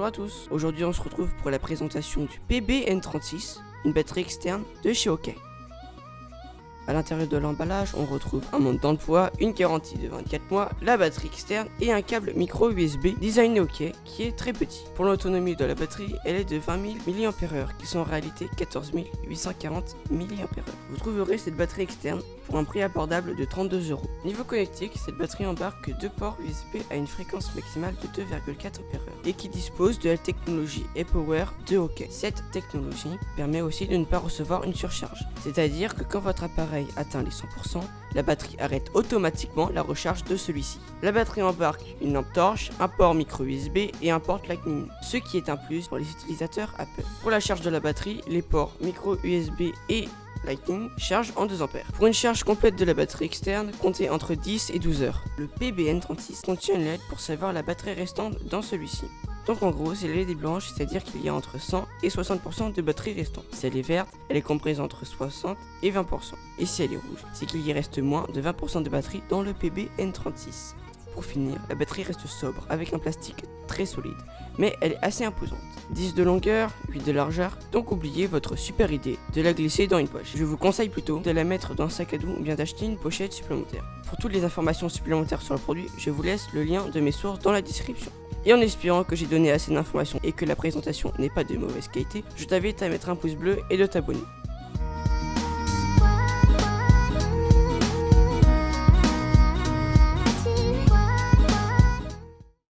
Bonjour à tous, aujourd'hui on se retrouve pour la présentation du PBN36, une batterie externe de chez OK. A l'intérieur de l'emballage, on retrouve un mode d'emploi, une garantie de 24 mois, la batterie externe et un câble micro USB designé OK qui est très petit. Pour l'autonomie de la batterie, elle est de 20 000 mAh qui sont en réalité 14 840 mAh. Vous trouverez cette batterie externe pour un prix abordable de 32 €. Niveau connectique, cette batterie embarque deux ports USB à une fréquence maximale de 2,4 Ah et qui dispose de la technologie ePower de OK. Cette technologie permet aussi de ne pas recevoir une surcharge, c'est-à-dire que quand votre appareil atteint les 100%, la batterie arrête automatiquement la recharge de celui-ci. La batterie embarque une lampe torche, un port micro USB et un port Lightning, ce qui est un plus pour les utilisateurs Apple. Pour la charge de la batterie, les ports micro USB et Lightning charge en 2 ampères. Pour une charge complète de la batterie externe, comptez entre 10 et 12 heures. Le PBN36 contient une LED pour savoir la batterie restante dans celui-ci. Donc en gros, si la LED est blanche, c'est-à-dire qu'il y a entre 100 et 60% de batterie restante. Si elle est verte, elle est comprise entre 60 et 20%. Et si elle est rouge, c'est qu'il y reste moins de 20% de batterie dans le PBN36. Pour finir, la batterie reste sobre avec un plastique très solide, mais elle est assez imposante. 10 de longueur, 8 de largeur, donc oubliez votre super idée de la glisser dans une poche. Je vous conseille plutôt de la mettre dans un sac à dos ou bien d'acheter une pochette supplémentaire. Pour toutes les informations supplémentaires sur le produit, je vous laisse le lien de mes sources dans la description. Et en espérant que j'ai donné assez d'informations et que la présentation n'est pas de mauvaise qualité, je t'invite à mettre un pouce bleu et de t'abonner.